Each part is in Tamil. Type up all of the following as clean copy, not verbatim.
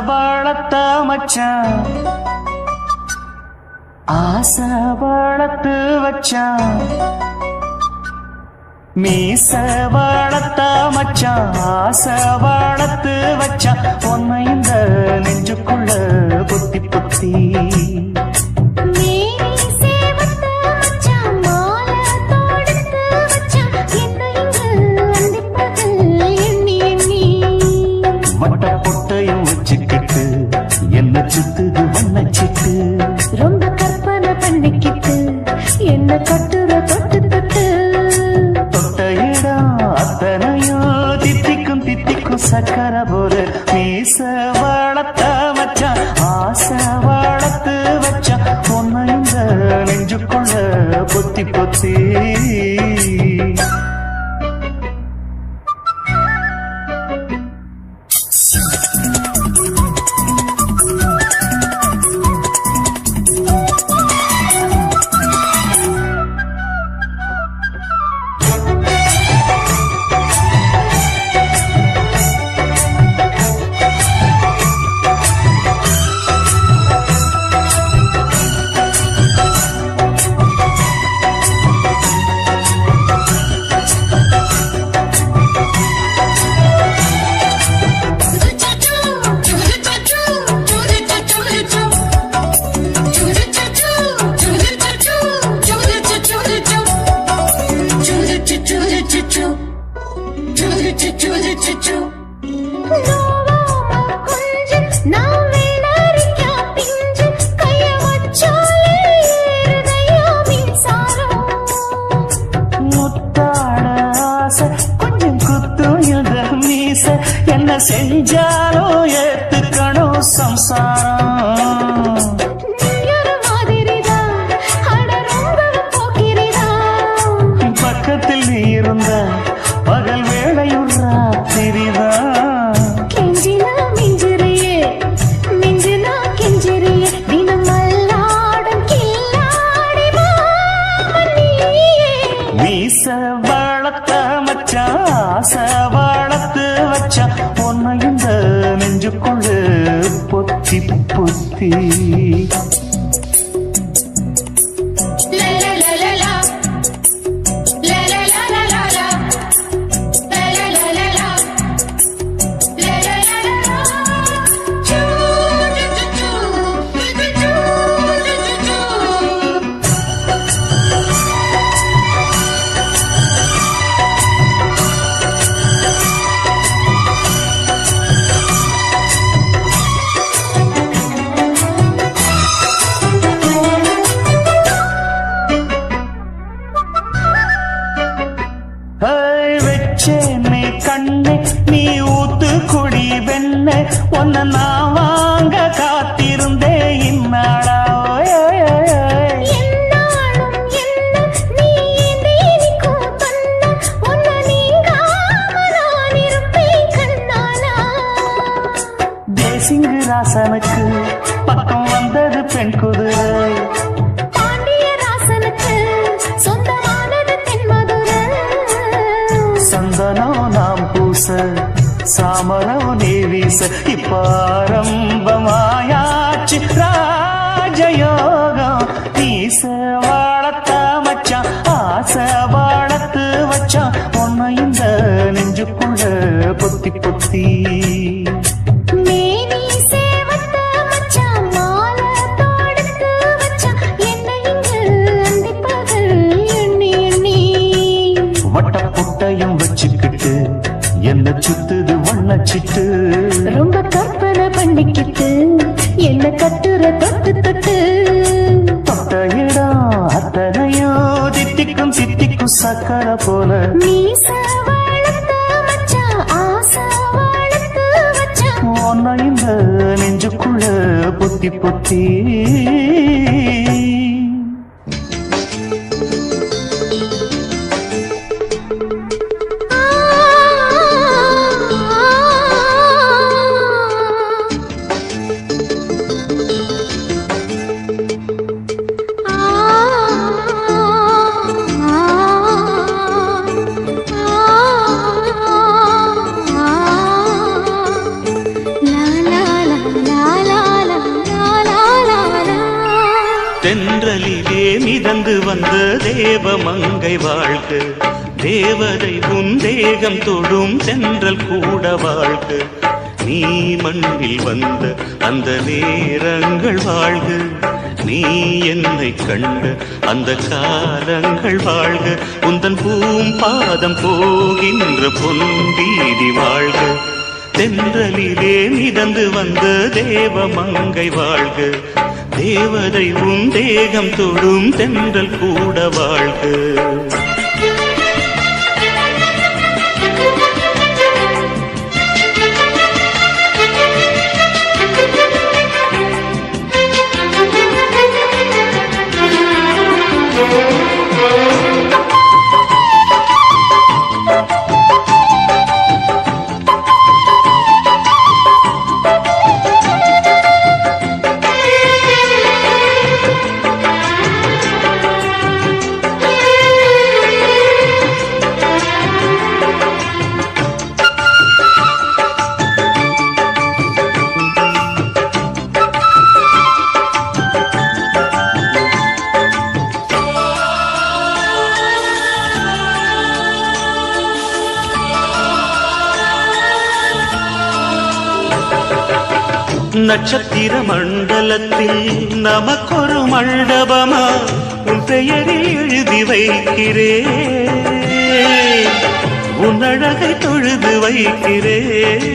வளர்த்த மச்சான் ஆசை வளர்த்து வச்சான் மீச வளர்த்த மச்சான் ஆசை வளர்த்து வச்சான் உன்னை இந்த நெஞ்சுக்குள்ள புத்தி புத்தி என்ன சுத்துது வண்ணச்சிட்டு ரொம்ப கற்பனை பண்ணிக்கிட்டு என்ன கட்டுற தொட்டு தொட்டு தொட்ட இடம் அத்தனையும் தித்திக்கும் தித்திக்கும் சக்கர போல மீச வளர்த்த மச்சான் ஆசை வளர்த்து வச்சான் உன்னை இந்த நெஞ்சுக்குள்ள பொத்தி பொத்தி என்ன செஞ்சாலும் ஏத்துக்கணும் சம்சாரம் பக்கத்தில் நீ இருந்த பகல் வேளையும் ராத்திரிதான் கெஞ்சினா மிஞ்சிறியே மிஞ்சினா கெஞ்சிறியே தினம் மல்லாடும் கில்லாடி மீச வளர்த்த மச்சான் ஆசை வளர்த்து வச்சான் உன்னை இந்த நெஞ்சுக்குள்ள பொத்தி பொத்தி வச்சேனே கண்ணே நீ ஊத்து குடி வெண்ண உன்னை நான் வாங்க காத்திருந்தே இந்நாளா தேசிங்கு ராசனுக்கு பக்கம் வந்தது பெண் குதிரை சந்தனம் நாம் பூச சாமரம் நீ வீச இப்பாரம்பமாயாச்சு ராஜயோகம் நீச வளர்த்த மச்சான் ஆசை வளர்த்து வச்சான் உன்னை இந்த நெஞ்சுக்குள்ள பொத்தி பொத்தி வட்டப்புட்டையும் வச்சுக்கிட்டு என்ன சுத்துது வண்ணச்சிட்டு ரொம்ப கற்பனை பண்ணிக்கிட்டு என்ன கட்டுற தொட்டு தொட்டு தொட்ட இடம் அத்தனையோ தித்திக்கும் தித்திக்கும் சக்கர போல மீச வளர்த்த மச்சான் ஆசை வளர்த்து வச்சான் உன்னை இந்த நெஞ்சுக்குள்ள பொத்தி பொத்தி தென்றலிலே மிதந்து வந்த தேவ மங்கை வாழ்க, தேவதை உன் தேகம் தொடும் தென்றல் கூட வாழ்க. நீ மண்ணில் வந்த அந்த நேரங்கள் வாழ்க, நீ என்னை கண்ட அந்த காலங்கள் வாழ்க. உந்தன் பூம்பாதம் போகின்ற பொன்வீதி வாழ்க, தென்றலிலே மிதந்து வந்த தேவ மங்கை வாழ்க, தேவதை உன் தேகம் தொடும் தென்றல் கூட வாழ்க. நட்சத்திர மண்டலத்தில் நமக்கொரு மண்டபமா உன் பெயரில் எழுதி வைக்கிறேன், உன் அழகை தொழுது வைக்கிறேன்.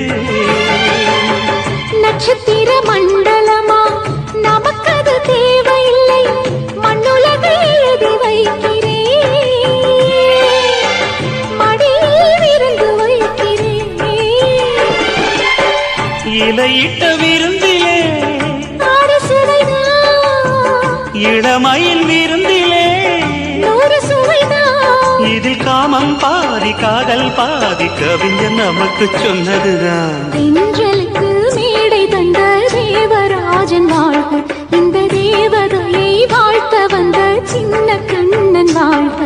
நட்சத்திர மண்டலமா நமக்கது தேவையில்லை, மண்ணுலகை எழுதி வைக்கிறேன், மடியில் விருந்து வைக்கிறேன். இலையிட்ட விருந்திலே இளமயில் விருந்திலே இதில் காமம் பாதி காதல் பாதி கவிஞர் நமக்கு சொன்னதுதான். தென்றலுக்கு மேடை தந்த தேவராஜன் வாழ்க, இந்த தேவதையை வாழ்த்த வந்த சின்ன கண்ணன் வாழ்க.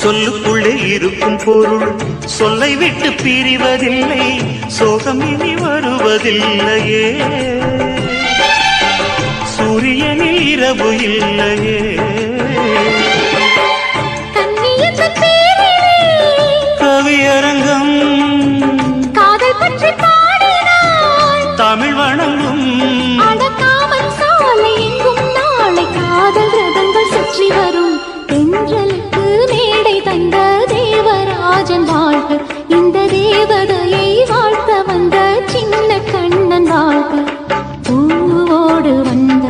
சொல்லுக்குள்ளே இருக்கும் பொருள் சொல்லை விட்டு பிரிவதில்லை, சோகம் இனி வருவதில்லையே, சூரியனில் இரவு இல்லையே. கவியரங்கம் காதல் பற்றி பாடினாள், தமிழ் வணங்கும் அடக்காமல் சாலை எங்கும் நாளை காதல் ரதங்கள் சுற்றி வரும். தென்றலுக்கு மேடை தந்த தேவராஜன் வாழ்க, இந்த தேவதையை வாழ்த்த வந்த சின்ன கண்ணன் வாழ்க. பூவோடு வந்த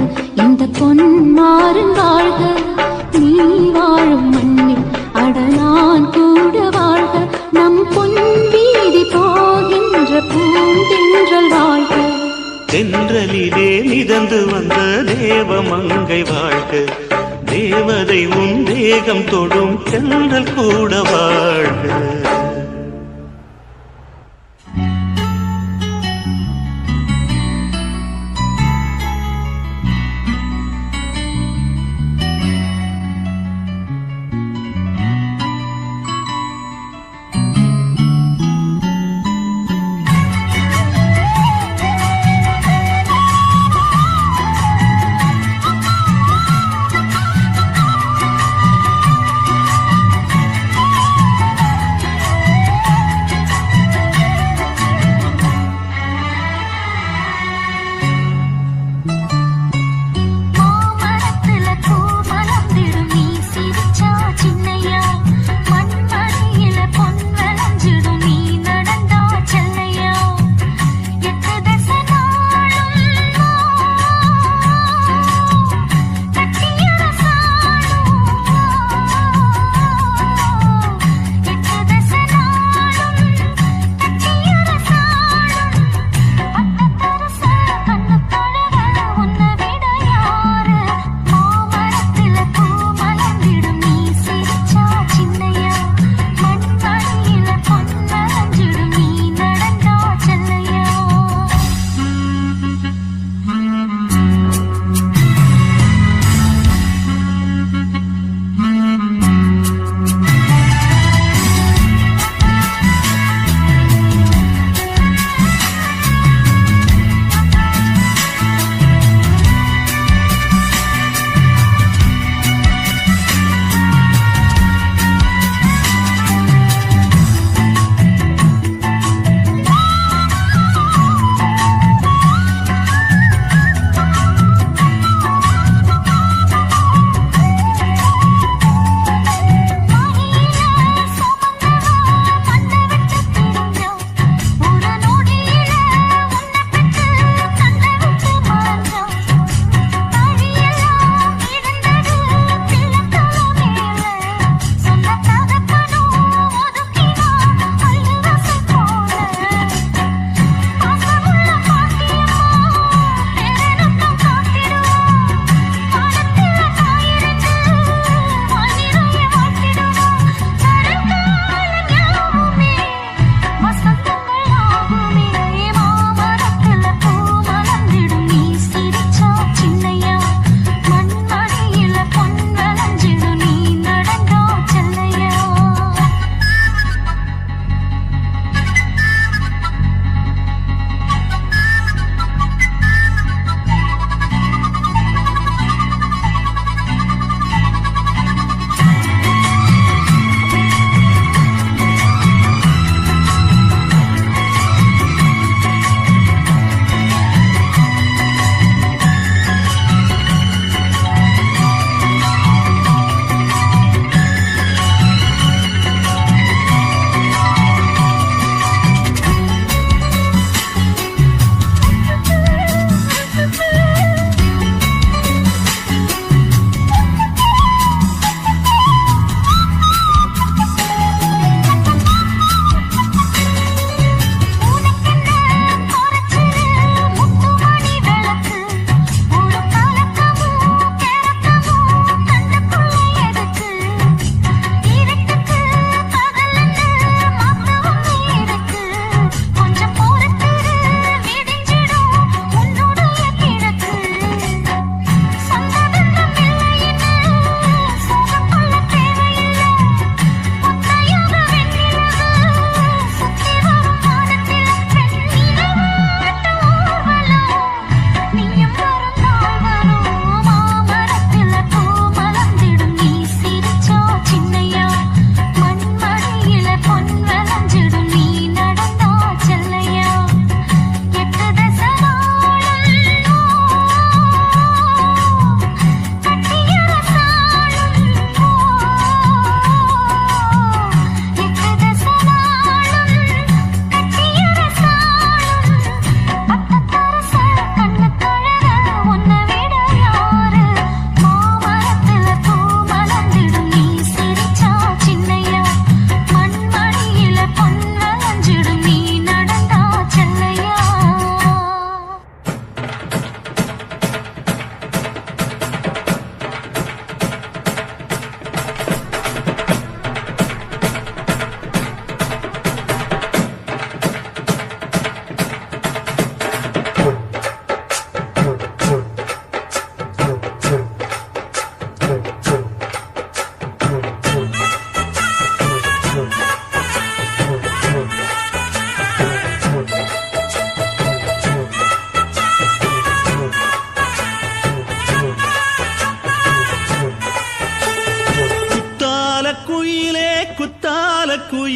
இந்த பொன்மாறன் வாழ்க, நீ வாழும் மண்ணில் அடனான் கூட வாழ்க. நம் பொன் வீதி போகின்ற பூந்தென்றல் வாழ்க, தென்றலிலே மிதந்து வந்த தேவ மங்கை வாழ்க, தேவதை உன் தேகம் தொடும் தென்றல் கூட வாழ்க.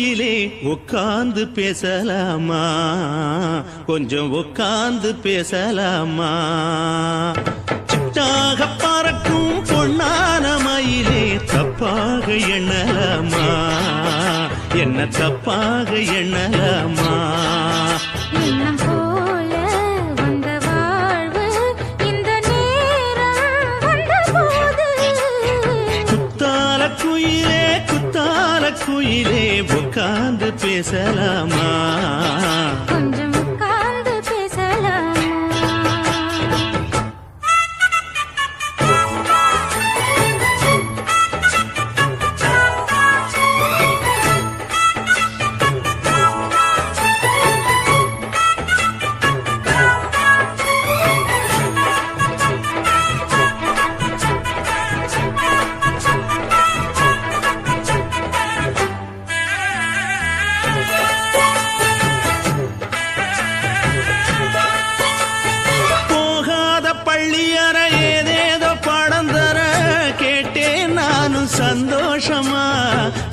குயிலே உட்கார்ந்து பேசலாமா, கொஞ்சம் உட்கார்ந்து பேசலாமா. சிட்டாக பறக்கும் பொன்னான மயிலே தப்பாக எண்ணலாமா, என்ன தப்பாக எண்ணலாமா. எண்ணம் போல வந்த வாழ்வு இந்த நேரம் வந்தபோது குத்தால குயிலே குத்தால குயிலே உட்கார்ந்து பேசலாமா, கொஞ்சம் உட்கார்ந்து பேசலாமா. பள்ளியற ஏதேதோ படம் தர கேட்டேன் நானும் சந்தோஷமா.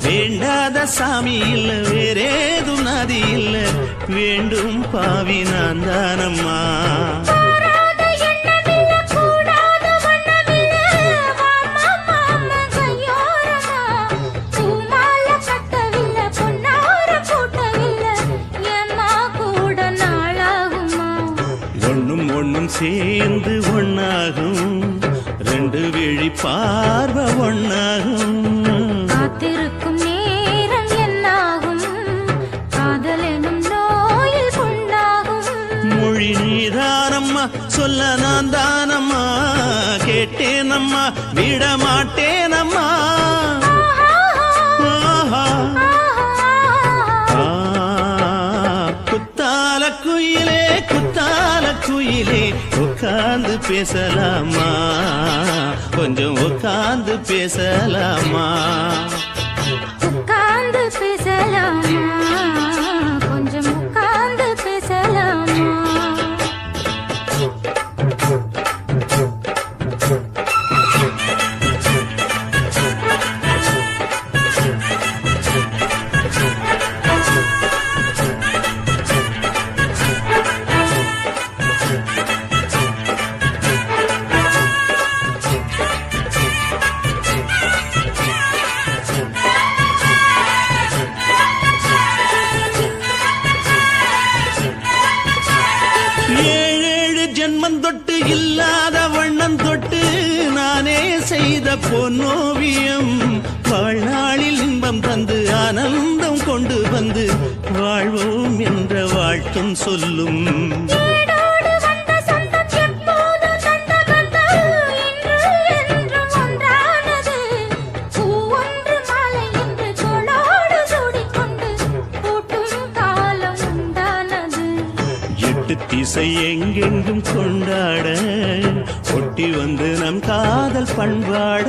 வேண்டாத சாமி இல்ல வேறேதும் நதி இல்ல, வேண்டும் பாவி நான் தானம்மா. கூடாத எண்ணமில்ல கூடாத வண்ணமில்ல மாமா மாமா கையோரமா. பூமால கட்டவில்லை பொன்னார கூட்டவில்லை ஏம்மா கூட நாளாகுமா. ஒண்ணும் ஒண்ணும் சேர்ந்து ஒண்ணாகும், ரெண்டு விழி பார்வை ஒண்ணாகும். காத்திருக்கும் நேரம் என்னாகும், காதல் எனும் நோயில் புண்ணாகும். மொழி நீதானம்மா சொல்ல நான் தானம்மா, கேட்டேனம்மா விட மாட்டேனம்மா. ஆஹா. குத்தால குயிலே குத்தால குயிலே உட்கார்ந்து பேசலாமா, கொஞ்சம் உட்கார்ந்து பேசலாமா. உட்கார்ந்து பேசலாமா, கொஞ்சம் உட்கார்ந்து பேசலாமா. ஏழேழு ஜென்மம் தொட்டு இல்லாத வண்ணம் தொட்டு நானே செய்த பொன்னோவியம், வாழ்நாளில் இன்பம் தந்து ஆனந்தம் கொண்டு வந்து வாழ்வோம் என்ற வாழ்த்தும் சொல்லும். ஏடோடு வந்த சொந்தம் எப்போதும் தந்த பந்தம் இன்று என்றும் ஒன்றானது. பூ ஒன்று மாலை என்று தோளோடு சூடிக்கொண்டு பூட்டும் காலம் உண்டானது. எட்டு திசை எங்கெங்கும் கொண்டாட ஒட்டி வந்து நம் காதல் பண்பாட.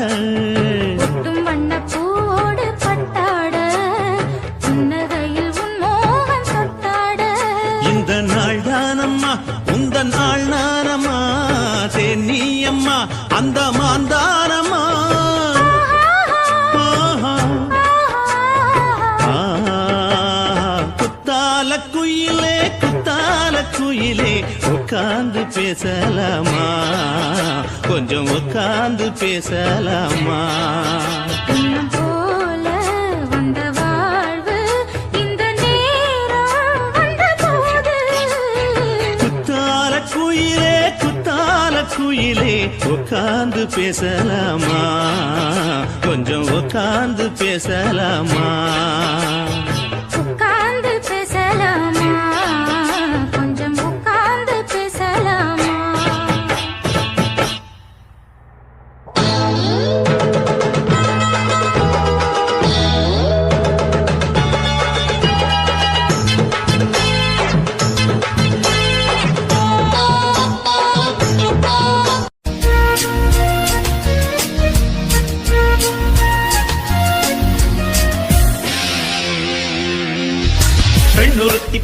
ஒட்டும் வண்ணப்பூவோடு பட்டாட புன்னகையில் உன் மோகம் தொட்டாட. இந்த நாள் தானம்மா உந்த நாள் நானம்மா, தேனியம்மா அந்த மாந்தானம்மா. ஆஹா. குத்தால குயிலே குத்தால குயிலே உட்கார்ந்து பேசலாமா, கொஞ்சம் உட்கார்ந்து பேசலாமா. எண்ணம் போல வந்த வாழ்வு இந்த நேரம் வந்தபோது குத்தால குயிலே குத்தால குயிலே உட்கார்ந்து பேசலாமா, கொஞ்சம் உட்கார்ந்து பேசலாமா. உட்கார்ந்து பேசலாமா, கொஞ்சம் உட்கார்ந்து பேசலாமா.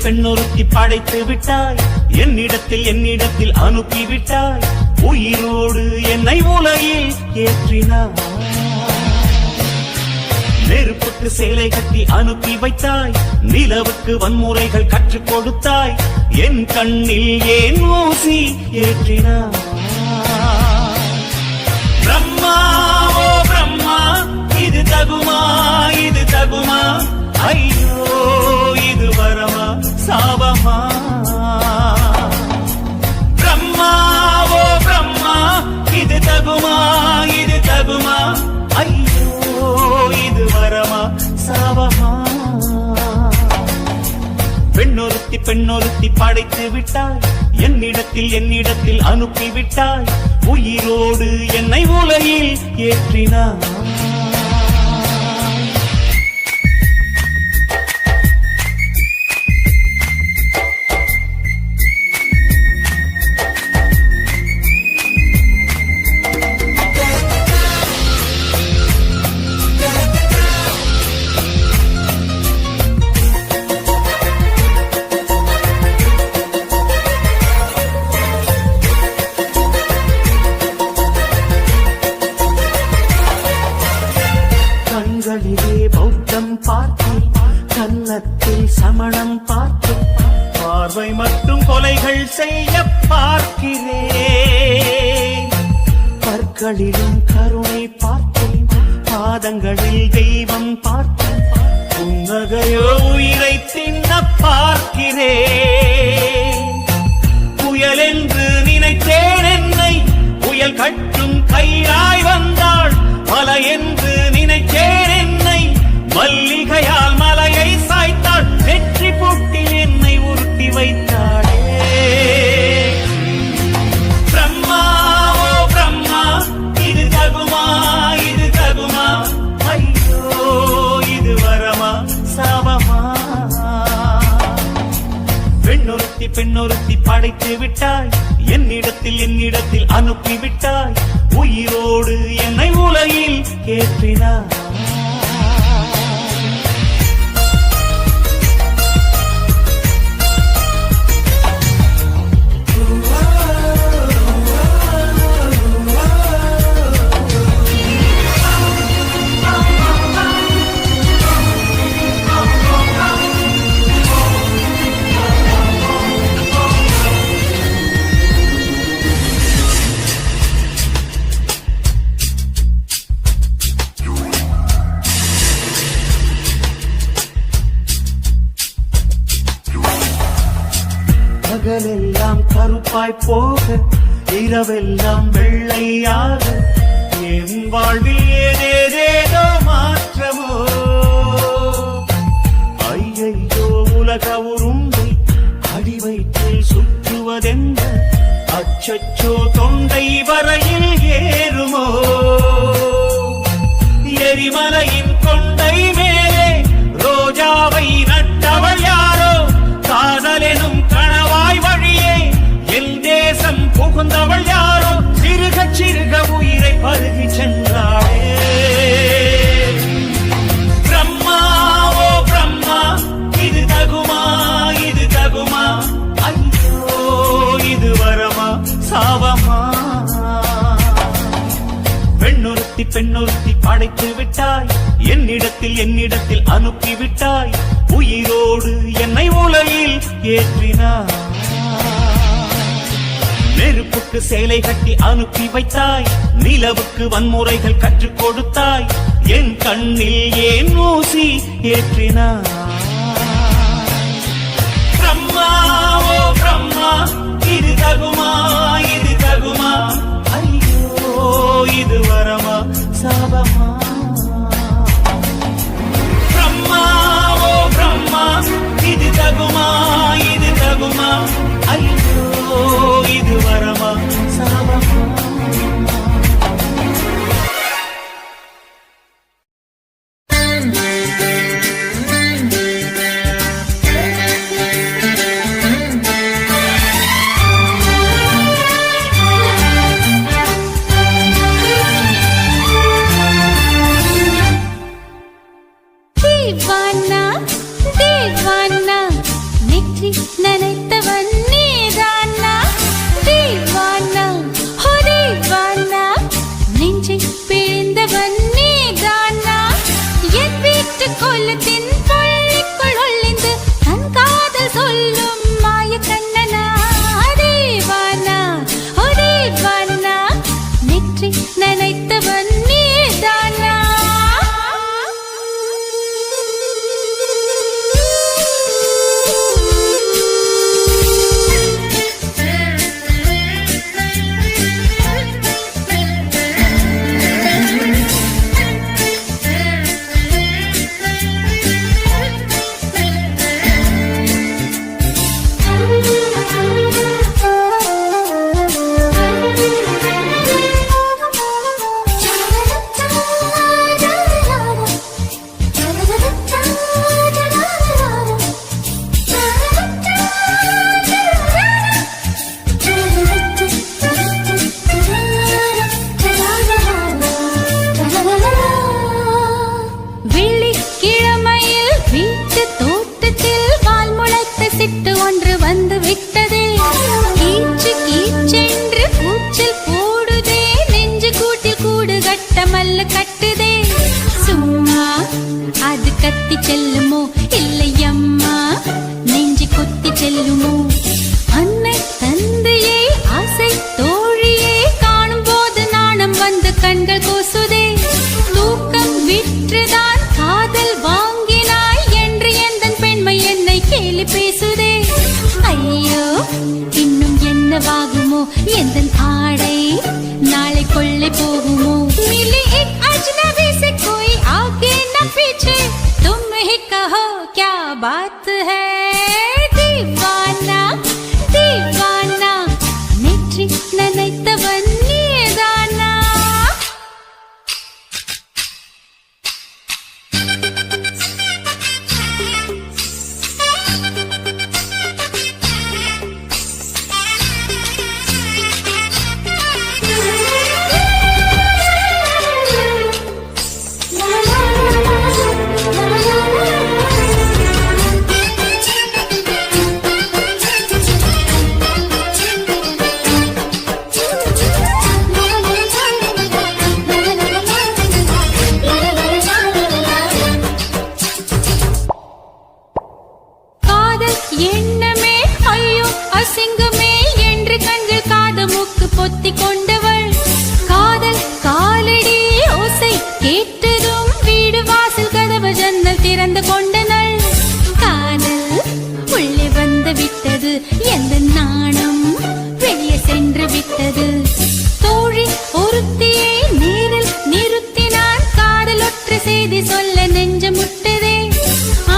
பெண்ணொருத்தி படைத்து விட்டாய், என்னிடத்தில் அனுப்பி விட்டாய். உயிரோடு என்னை உலகில் ஏற்றினாய். நெருப்புக்கு சேலை கட்டி அனுப்பி வைத்தாய், நிலவுக்கு வன்முறைகள் கற்றுக் கொடுத்தாய், என் கண்ணில் ஏன் ஊசி ஏற்றினாய்? பிரம்மா ஓ பிரம்மா, இது தகுமா, இது தகுமா? ஐயோ இது வரமா சாபமா? பிரம்மா ஓ பிரம்மா, இது தகுமா, இது தகுமா? ஐயோ இது வரமா சாபமா? பெண்ணொருத்தி பெண்ணொருத்தி படைத்து விட்டாய், என்னிடத்தில் அனுப்பி விட்டாய், உயிரோடு என்னை உலகில் ஏற்றினாய். கண்களிலே பௌத்தம் பார்த்தேன், கன்னத்தில் சமணம் பார்த்தேன், பார்வை மட்டும் கொலைகள் செய்ய பார்க்கிறேன். பற்களிலும் கருணை பார்த்தேன், பாதங்களில் தெய்வம் பார்த்தேன், புன்னகையோ உயிரை தின்ன பார்க்கிறேன். புயல் என்று நினைத்தேன் என்னை, புயல் கட்டும் கயிறாய் வந்தாள், மலை என்று நினைத்தேன் என்னை, மல்லிகையால் மலையை சாய்த்தாள், வெற்றி பூட்டில் என்னை உருட்டி வைத்தாளே. பிரம்மா ஓ பிரம்மா, இது தகுமா, இது தகுமா? ஐயோ இது வரமா சாபமா? பெண்ணொருத்தி பெண்ணொருத்தி படைத்து விட்டாய், என்னிடத்தில் அனுப்பி விட்டாய், உயிரோடு என்னை உலகில் ஏற்றினாய். பகலெல்லாம் கருப்பாய் போக, இரவெல்லாம் வெள்ளையாக, என் வாழ்வில் ஏதேதேதோ மாற்றமோ. ஐயையோ உலக உருண்டை அடிவயிற்றில் சுற்றுவதென்ன, அச்சச்சோ தொண்டை வரையில் ஏறுமோ. எரிமலையின் கொண்டை மேலே ரோஜாவை நட்டவள் யாரோ, காதலெனும் கணவாய் வழியே என் தேசம் புகுந்தவள் யாரோ, சிறுக சிறுக உயிரை பருகி சென்றாளே. பிரம்மா ஓ பிரம்மா, இது தகுமா, இது தகுமா? ஐயோ இது வரமா சாபமா? பெண்ணொருத்தி படைத்து விட்டாய், என்னிடத்தில் அனுப்பி விட்டாய், உயிரோடு என்னை உலகில் ஏற்றினாய். நெருப்புக்கு சேலை கட்டி அனுப்பி வைத்தாய், நிலவுக்கு வன்முறைகள் கற்றுக் கொடுத்தாய், என் கண்ணில் ஏன் ஊசி ஏற்றினாய்? பிரம்மா ஓ பிரம்மா, இது தகுமா, இது தகுமா? ஐயோ இது வரமா சாபமா? பிரம்மா ஓ பிரம்மா, இது தகுமா, இது தகுமா? ஐயோ இது வரமா சாபமா? என்னவாகுமோ எந்த ஆடை நாளை கொள்ளை போகுமோ मिली एक अजनबी से कोई आगे न पीछे तुम ही कहो क्या बात है दीवाना दीवाना नेற்றி நினைத்தவன் நீதானா எண்ணமே ஐயோ அசிங்கமே என்று கண்கள் காது மூக்கு பொத்தி கொண்டவள் காதல் காலடி ஓசை கேட்டதும் வீடு வாசல் கதவு ஜன்னல் திறந்து கொண்டனள் காதல் உள்ளே வந்து விட்டது எந்த நாணம் வெளியே சென்று விட்டது தோழி ஒருத்தியை நேரில் நிறுத்தினான் காதல் ஒற்றை செய்தி சொல்ல நெஞ்சு முட்டதே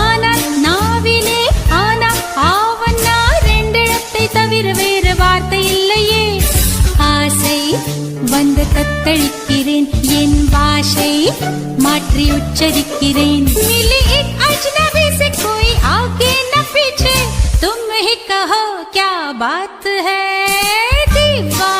ஆனால் நாவிலே ஆனா ஆவன்னா ரெண்டிடத்தை தவிர வேறு வார்த்தை இல்லையே ஆசை வந்து தத்தளிக்கிறேன் என் பாஷை மாற்றி உச்சரிக்கிறேன் मिली एक अजनबी से कोई आगे न पीछे तुम ही कहो क्या बात है दीवाना